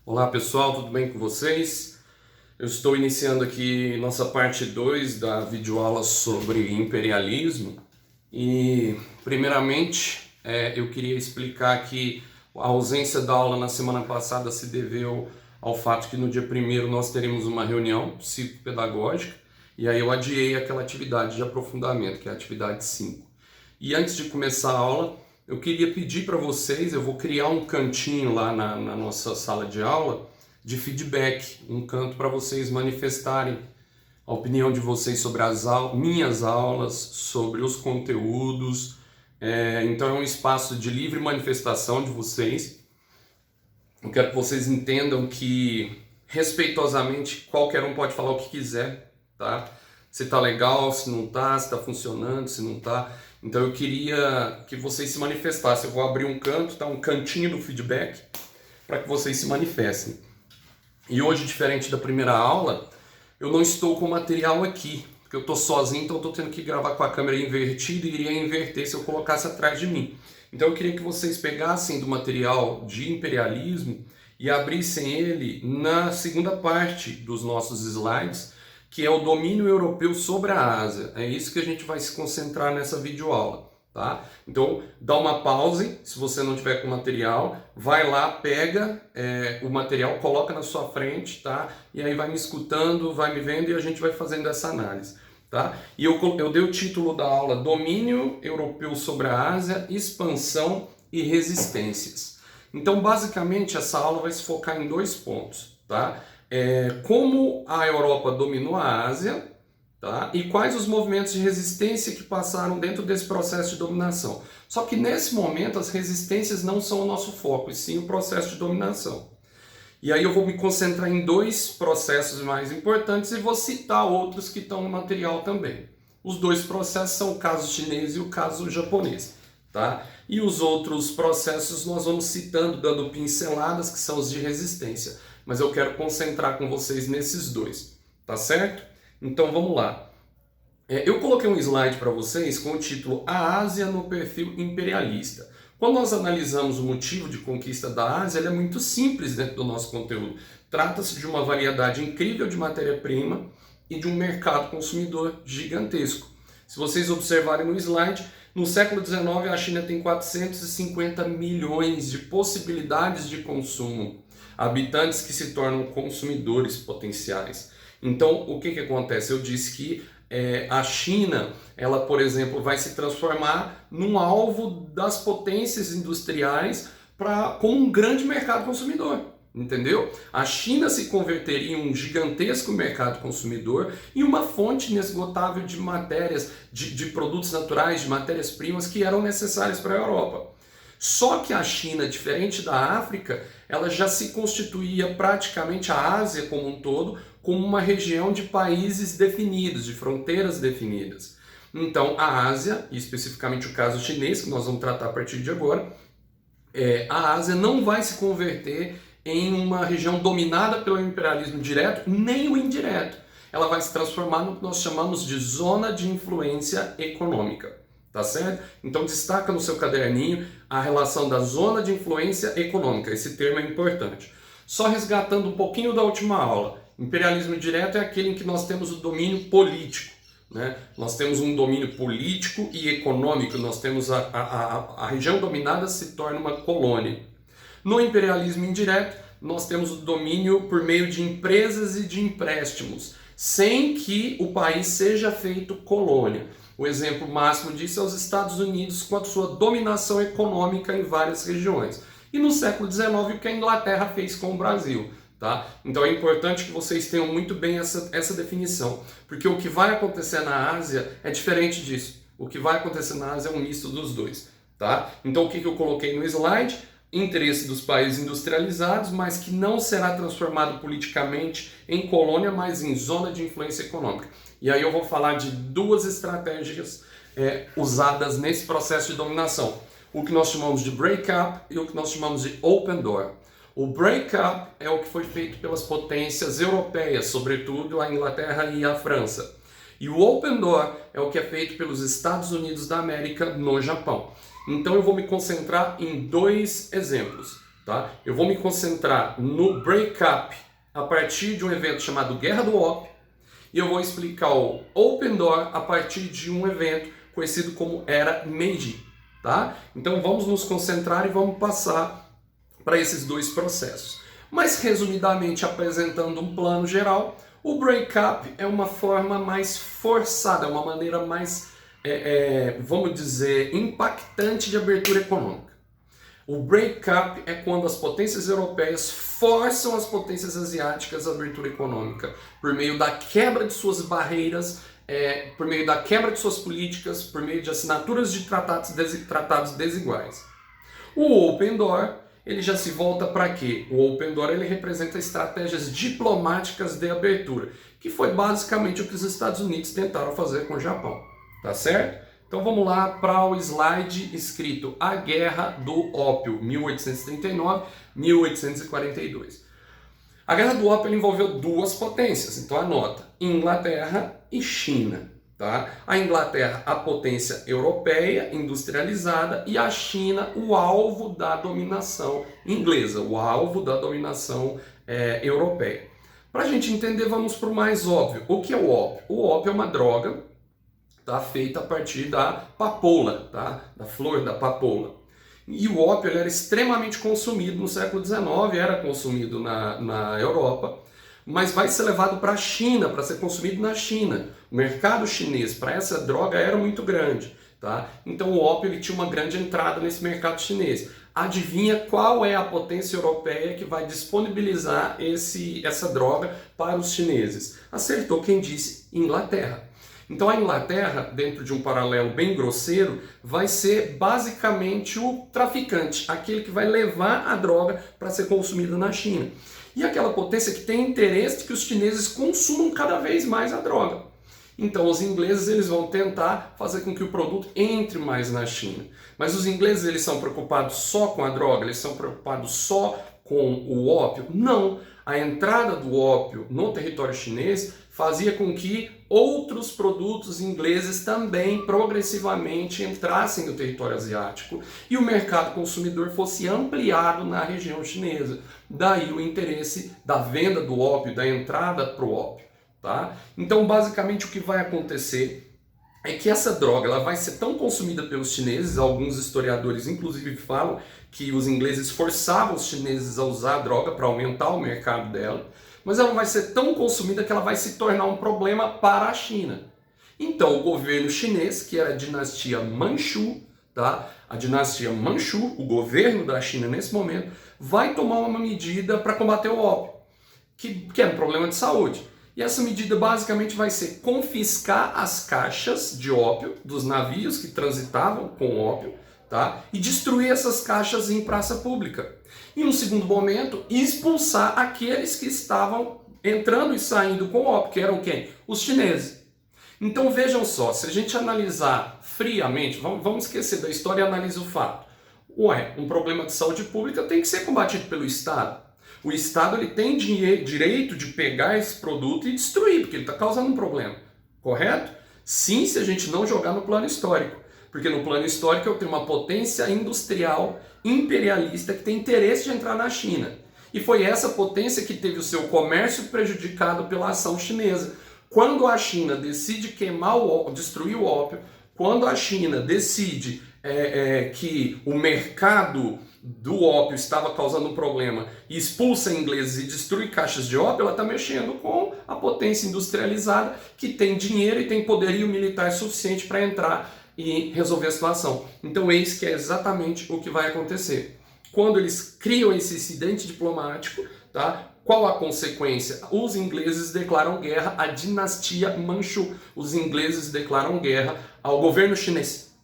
Olá pessoal, tudo bem com vocês? Eu estou iniciando aqui nossa parte 2 da videoaula sobre imperialismo e, primeiramente, eu queria explicar que a ausência da aula na semana passada se deveu ao fato que no dia 1º nós teremos uma reunião psicopedagógica e aí eu adiei aquela atividade de aprofundamento, que é a atividade 5. E antes de começar a aula, eu queria pedir para vocês, eu vou criar um cantinho lá na nossa sala de aula de feedback, um canto para vocês manifestarem a opinião de vocês sobre as minhas aulas, sobre os conteúdos. Então é um espaço de livre manifestação de vocês. Eu quero que vocês entendam que, respeitosamente, qualquer um pode falar o que quiser, tá? Se tá legal, se não tá, se tá funcionando, se não tá. Então eu queria que vocês se manifestassem. Eu vou abrir um canto, tá? Um cantinho do feedback, para que vocês se manifestem. E hoje, diferente da primeira aula, eu não estou com material aqui, porque eu estou sozinho, então eu estou tendo que gravar com a câmera invertida e iria inverter se eu colocasse atrás de mim. Então eu queria que vocês pegassem do material de imperialismo e abrissem ele na segunda parte dos nossos slides, que é o domínio europeu sobre a Ásia. É isso que a gente vai se concentrar nessa videoaula, tá? Então dá uma pause, se você não tiver com material, vai lá, pega o material, coloca na sua frente, tá? E aí vai me escutando, vai me vendo e a gente vai fazendo essa análise, tá? E eu dei o título da aula: Domínio Europeu sobre a Ásia, Expansão e Resistências. Então basicamente essa aula vai se focar em 2 pontos, tá? Como a Europa dominou a Ásia, tá? E quais os movimentos de resistência que passaram dentro desse processo de dominação. Só que nesse momento as resistências não são o nosso foco, e sim o processo de dominação. E aí eu vou me concentrar em 2 processos mais importantes e vou citar outros que estão no material também. Os 2 processos são o caso chinês e o caso japonês, tá? E os outros processos nós vamos citando, dando pinceladas, que são os de resistência. Mas eu quero concentrar com vocês nesses 2, tá certo? Então vamos lá. Eu coloquei um slide para vocês com o título A Ásia no perfil imperialista. Quando nós analisamos o motivo de conquista da Ásia, ele é muito simples dentro do nosso conteúdo. Trata-se de uma variedade incrível de matéria-prima e de um mercado consumidor gigantesco. Se vocês observarem no slide, no século XIX a China tem 450 milhões de possibilidades de consumo, habitantes que se tornam consumidores potenciais. Então, o que acontece? Eu disse que a China, ela, por exemplo, vai se transformar num alvo das potências industriais como um grande mercado consumidor, entendeu? A China se converteria em um gigantesco mercado consumidor e uma fonte inesgotável de matérias, de produtos naturais, de matérias-primas que eram necessárias para a Europa. Só que a China, diferente da África, ela já se constituía praticamente, a Ásia como um todo, como uma região de países definidos, de fronteiras definidas. Então a Ásia, e especificamente o caso chinês, que nós vamos tratar a partir de agora, a Ásia não vai se converter em uma região dominada pelo imperialismo direto, nem o indireto. Ela vai se transformar no que nós chamamos de zona de influência econômica. Tá certo? Então destaca no seu caderninho a relação da zona de influência econômica. Esse termo é importante. Só resgatando um pouquinho da última aula. Imperialismo direto é aquele em que nós temos o domínio político, né? Nós temos um domínio político e econômico. Nós temos a região dominada se torna uma colônia. No imperialismo indireto, nós temos o domínio por meio de empresas e de empréstimos, sem que o país seja feito colônia. O exemplo máximo disso é os Estados Unidos com a sua dominação econômica em várias regiões. E no século XIX, o que a Inglaterra fez com o Brasil. Tá? Então é importante que vocês tenham muito bem essa definição, porque o que vai acontecer na Ásia é diferente disso. O que vai acontecer na Ásia é um misto dos 2. Tá? Então o que eu coloquei no slide? Interesse dos países industrializados, mas que não será transformado politicamente em colônia, mas em zona de influência econômica. E aí eu vou falar de 2 estratégias usadas nesse processo de dominação. O que nós chamamos de break-up e o que nós chamamos de open door. O break-up é o que foi feito pelas potências europeias, sobretudo a Inglaterra e a França. E o open door é o que é feito pelos Estados Unidos da América no Japão. Então eu vou me concentrar em 2 exemplos. tá? Eu vou me concentrar no breakup a partir de um evento chamado Guerra do Ópio e eu vou explicar o Open Door a partir de um evento conhecido como Era Meiji, tá? Então vamos nos concentrar e vamos passar para esses dois processos. Mas resumidamente apresentando um plano geral, o breakup é uma forma mais forçada, é uma maneira mais, vamos dizer, impactante de abertura econômica. O breakup é quando as potências europeias forçam as potências asiáticas à abertura econômica, por meio da quebra de suas barreiras, por meio da quebra de suas políticas, por meio de assinaturas de tratados desiguais. O Open Door, ele já se volta para quê? O Open Door ele representa estratégias diplomáticas de abertura, que foi basicamente o que os Estados Unidos tentaram fazer com o Japão, tá certo? Então vamos lá para o slide escrito A Guerra do Ópio, 1839-1842. A Guerra do Ópio envolveu duas potências, então anota, Inglaterra e China. Tá? A Inglaterra, a potência europeia, industrializada, e a China, o alvo da dominação inglesa, o alvo da dominação europeia. Para a gente entender, vamos para o mais óbvio. O que é o ópio? O ópio é uma droga, tá, feita a partir da papoula, tá? Da flor da papoula. E o ópio ele era extremamente consumido no século XIX, era consumido na Europa, mas vai ser levado para a China, para ser consumido na China. O mercado chinês para essa droga era muito grande, tá? Então o ópio ele tinha uma grande entrada nesse mercado chinês. Adivinha qual é a potência europeia que vai disponibilizar essa droga para os chineses? Acertou quem disse: Inglaterra. Então a Inglaterra, dentro de um paralelo bem grosseiro, vai ser basicamente o traficante, aquele que vai levar a droga para ser consumida na China. E aquela potência que tem interesse de que os chineses consumam cada vez mais a droga. Então os ingleses eles vão tentar fazer com que o produto entre mais na China. Mas os ingleses eles são preocupados só com a droga? Eles são preocupados só com o ópio? Não. A entrada do ópio no território chinês fazia com que outros produtos ingleses também progressivamente entrassem no território asiático e o mercado consumidor fosse ampliado na região chinesa. Daí o interesse da venda do ópio, da entrada para o ópio. Tá? Então, basicamente, o que vai acontecer é que essa droga ela vai ser tão consumida pelos chineses, alguns historiadores inclusive falam que os ingleses forçavam os chineses a usar a droga para aumentar o mercado dela, mas ela vai ser tão consumida que ela vai se tornar um problema para a China. Então o governo chinês, que era a dinastia Manchu, tá? A dinastia Manchu, o governo da China nesse momento, vai tomar uma medida para combater o ópio, que é um problema de saúde. E essa medida basicamente vai ser confiscar as caixas de ópio dos navios que transitavam com ópio, tá? E destruir essas caixas em praça pública. E, no segundo momento, expulsar aqueles que estavam entrando e saindo com ópio, que eram quem? Os chineses. Então vejam só, se a gente analisar friamente, vamos esquecer da história e analisar o fato. Um problema de saúde pública tem que ser combatido pelo Estado. O Estado ele tem direito de pegar esse produto e destruir, porque ele está causando um problema. Correto? Sim, se a gente não jogar no plano histórico. Porque no plano histórico eu tenho uma potência industrial imperialista que tem interesse de entrar na China. E foi essa potência que teve o seu comércio prejudicado pela ação chinesa. Quando a China decide destruir o ópio, quando a China decide que o mercado do ópio estava causando um problema e expulsa ingleses e destrui caixas de ópio, ela está mexendo com a potência industrializada que tem dinheiro e tem poderio militar suficiente para entrar e resolver a situação. Então eis que é exatamente o que vai acontecer. Quando eles criam esse incidente diplomático, tá? Qual a consequência? Os ingleses declaram guerra à dinastia Manchu. Os ingleses declaram guerra ao governo chinês.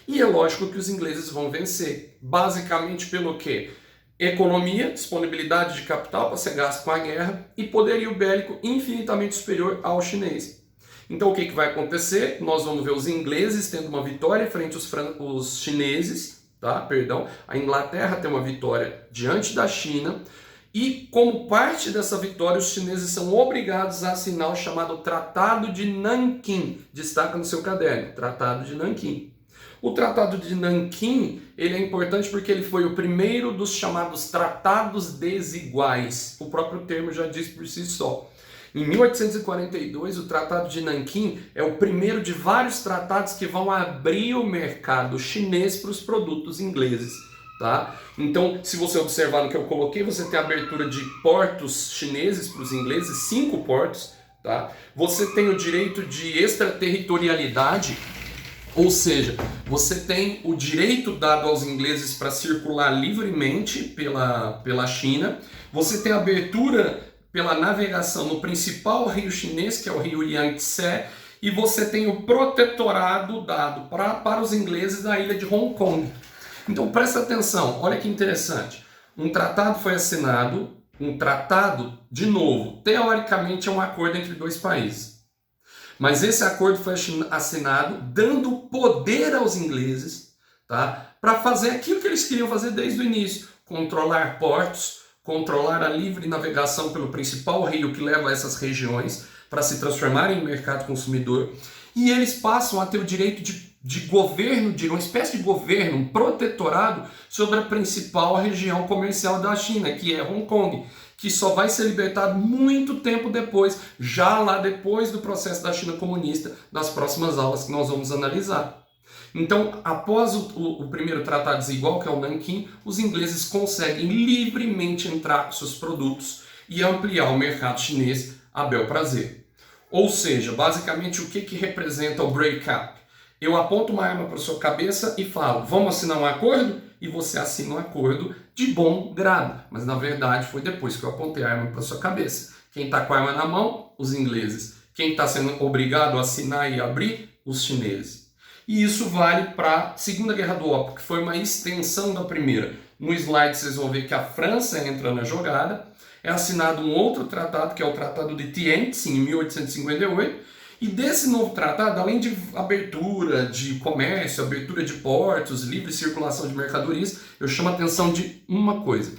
E é lógico que os ingleses vão vencer. Basicamente pelo quê? Economia, disponibilidade de capital para ser gasto com a guerra e poderio bélico infinitamente superior ao chinês. Então o que vai acontecer? Nós vamos ver os ingleses tendo uma vitória frente aos chineses, tá? Perdão, a Inglaterra tem uma vitória diante da China e como parte dessa vitória os chineses são obrigados a assinar o chamado Tratado de Nanquim. Destaca no seu caderno, Tratado de Nanquim. O Tratado de Nanquim, ele é importante porque ele foi o primeiro dos chamados tratados desiguais. O próprio termo já diz por si só. Em 1842, o Tratado de Nanquim é o primeiro de vários tratados que vão abrir o mercado chinês para os produtos ingleses. Tá? Então, se você observar no que eu coloquei, você tem a abertura de portos chineses para os ingleses, 5 portos. Tá? Você tem o direito de extraterritorialidade, ou seja, você tem o direito dado aos ingleses para circular livremente pela China. Você tem a abertura pela navegação no principal rio chinês, que é o rio Yangtze, e você tem o protetorado dado para os ingleses da ilha de Hong Kong. Então presta atenção, olha que interessante. Um tratado foi assinado, um tratado, de novo, teoricamente é um acordo entre dois países. Mas esse acordo foi assinado dando poder aos ingleses, tá, para fazer aquilo que eles queriam fazer desde o início: controlar portos, controlar a livre navegação pelo principal rio que leva a essas regiões para se transformar em mercado consumidor. E eles passam a ter o direito de governo, de uma espécie de governo, um protetorado sobre a principal região comercial da China, que é Hong Kong, que só vai ser libertado muito tempo depois, já lá depois do processo da China comunista, nas próximas aulas que nós vamos analisar. Então, após o primeiro tratado desigual, que é o Nanquim, os ingleses conseguem livremente entrar com seus produtos e ampliar o mercado chinês a bel prazer. Ou seja, basicamente o que representa o break-up? Eu aponto uma arma para sua cabeça e falo, vamos assinar um acordo? E você assina um acordo de bom grado. Mas na verdade foi depois que eu apontei a arma para sua cabeça. Quem está com a arma na mão? Os ingleses. Quem está sendo obrigado a assinar e abrir? Os chineses. E isso vale para a Segunda Guerra do Ópio, que foi uma extensão da primeira. No slide vocês vão ver que a França entra na jogada. É assinado um outro tratado, que é o Tratado de Tientsin, em 1858. E desse novo tratado, além de abertura de comércio, abertura de portos, livre circulação de mercadorias, eu chamo a atenção de uma coisa.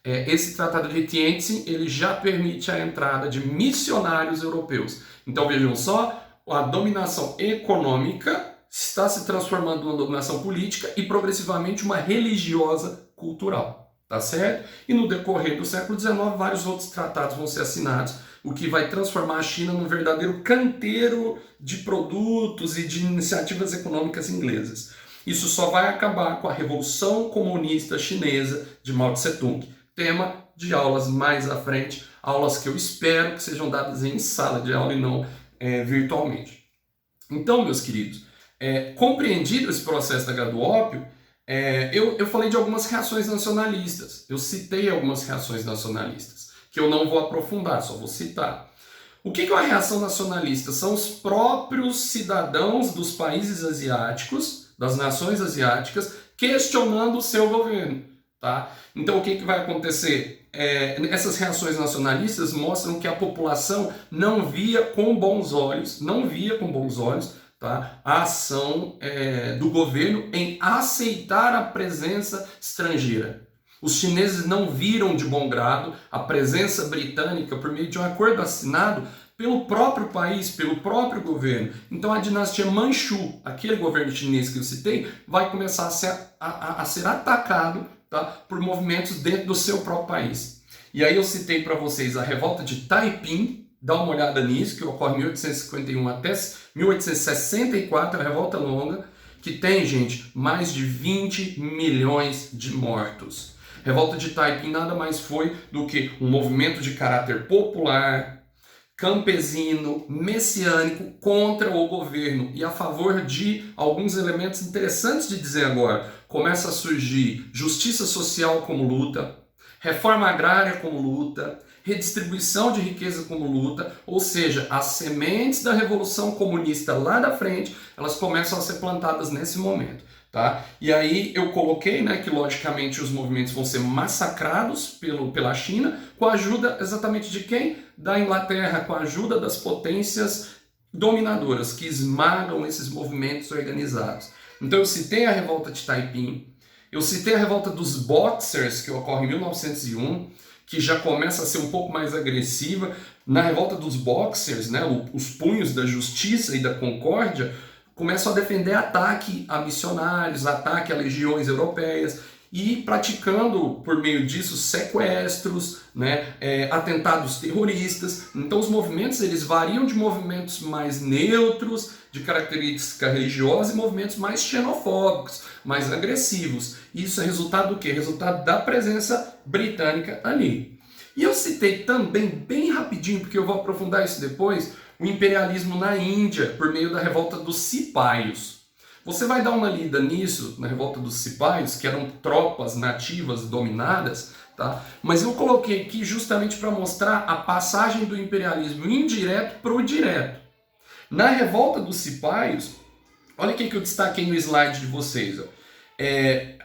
Esse Tratado de Tientsin, ele já permite a entrada de missionários europeus. Então vejam só, a dominação econômica está se transformando numa dominação política e progressivamente uma religiosa cultural. Tá certo? E no decorrer do século XIX, vários outros tratados vão ser assinados, o que vai transformar a China num verdadeiro canteiro de produtos e de iniciativas econômicas inglesas. Isso só vai acabar com a Revolução Comunista Chinesa de Mao Tse-tung. Tema de aulas mais à frente, aulas que eu espero que sejam dadas em sala de aula e não virtualmente. Então, meus queridos, compreendido esse processo da Guerra do Ópio, eu falei de algumas reações nacionalistas. Eu citei algumas reações nacionalistas, que eu não vou aprofundar, só vou citar. O que é uma reação nacionalista? São os próprios cidadãos dos países asiáticos, das nações asiáticas, questionando o seu governo. Tá? Então o que vai acontecer? Essas reações nacionalistas mostram que a população não via com bons olhos, tá, a ação do governo em aceitar a presença estrangeira. Os chineses não viram de bom grado a presença britânica por meio de um acordo assinado pelo próprio país, pelo próprio governo. Então a dinastia Manchu, aquele governo chinês que eu citei, vai começar a ser atacado, tá, por movimentos dentro do seu próprio país. E aí eu citei para vocês a revolta de Taiping, dá uma olhada nisso, que ocorre em 1851 até 1864, a revolta longa, que tem, gente, mais de 20 milhões de mortos. Revolta de Taiping nada mais foi do que um movimento de caráter popular, campesino, messiânico contra o governo e a favor de alguns elementos interessantes de dizer agora. Começa a surgir justiça social como luta, reforma agrária como luta, redistribuição de riqueza como luta, ou seja, as sementes da Revolução Comunista lá da frente, elas começam a ser plantadas nesse momento. Tá? E aí eu coloquei, né, que logicamente os movimentos vão ser massacrados pela China, com a ajuda exatamente de quem? Da Inglaterra, com a ajuda das potências dominadoras que esmagam esses movimentos organizados. Então eu citei a revolta de Taiping, eu citei a revolta dos Boxers, que ocorre em 1901, que já começa a ser um pouco mais agressiva. Na revolta dos Boxers, né, os punhos da justiça e da concórdia começam a defender ataque a missionários, ataque a legiões europeias, e praticando, por meio disso, sequestros, né, atentados terroristas. Então os movimentos eles variam de movimentos mais neutros, de característica religiosa, e movimentos mais xenofóbicos, mais agressivos. Isso é resultado do quê? Resultado da presença britânica ali. E eu citei também, bem rapidinho, porque eu vou aprofundar isso depois, o imperialismo na Índia, por meio da revolta dos cipaios. Você vai dar uma lida nisso, na revolta dos cipaios, que eram tropas nativas dominadas, tá? Mas eu coloquei aqui justamente para mostrar a passagem do imperialismo indireto para o direto. Na revolta dos cipaios, olha o que eu destaquei no slide de vocês. Ó.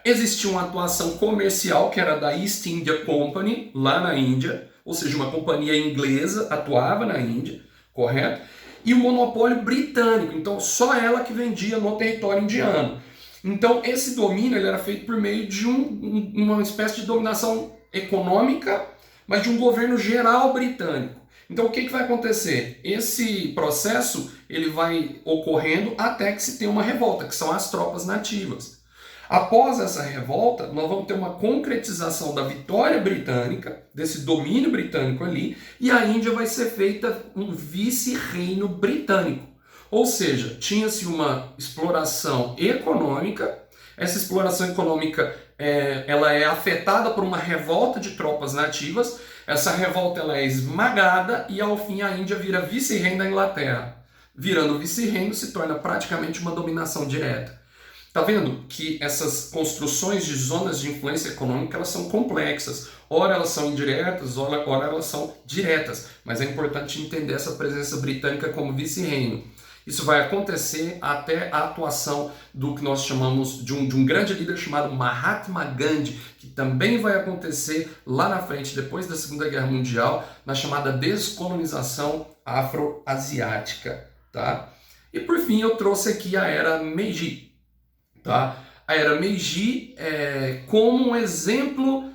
Existia uma atuação comercial, que era da East India Company, lá na Índia, ou seja, uma companhia inglesa atuava na Índia, correto? E o monopólio britânico, então só ela que vendia no território indiano. Então esse domínio ele era feito por meio de uma espécie de dominação econômica, mas de um governo geral britânico. Então o que vai acontecer? Esse processo ele vai ocorrendo até que se tenha uma revolta, que são as tropas nativas. Após essa revolta, nós vamos ter uma concretização da vitória britânica, desse domínio britânico ali, e a Índia vai ser feita um vice-reino britânico. Ou seja, tinha-se uma exploração econômica, essa exploração econômica ela é afetada por uma revolta de tropas nativas, essa revolta ela é esmagada e ao fim a Índia vira vice-reino da Inglaterra. Virando vice-reino se torna praticamente uma dominação direta. Tá vendo que essas construções de zonas de influência econômica elas são complexas. Ora elas são indiretas, ora elas são diretas. Mas é importante entender essa presença britânica como vice-reino. Isso vai acontecer até a atuação do que nós chamamos de um grande líder chamado Mahatma Gandhi, que também vai acontecer lá na frente, depois da Segunda Guerra Mundial, na chamada descolonização afro-asiática. Tá? E por fim eu trouxe aqui a Era Meiji. Tá? A Era Meiji como um exemplo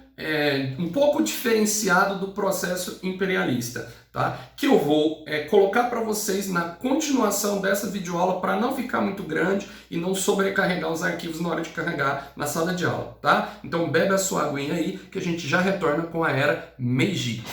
um pouco diferenciado do processo imperialista, tá? Que eu vou colocar para vocês na continuação dessa videoaula para não ficar muito grande e não sobrecarregar os arquivos na hora de carregar na sala de aula. Tá? Então bebe a sua aguinha aí que a gente já retorna com a Era Meiji.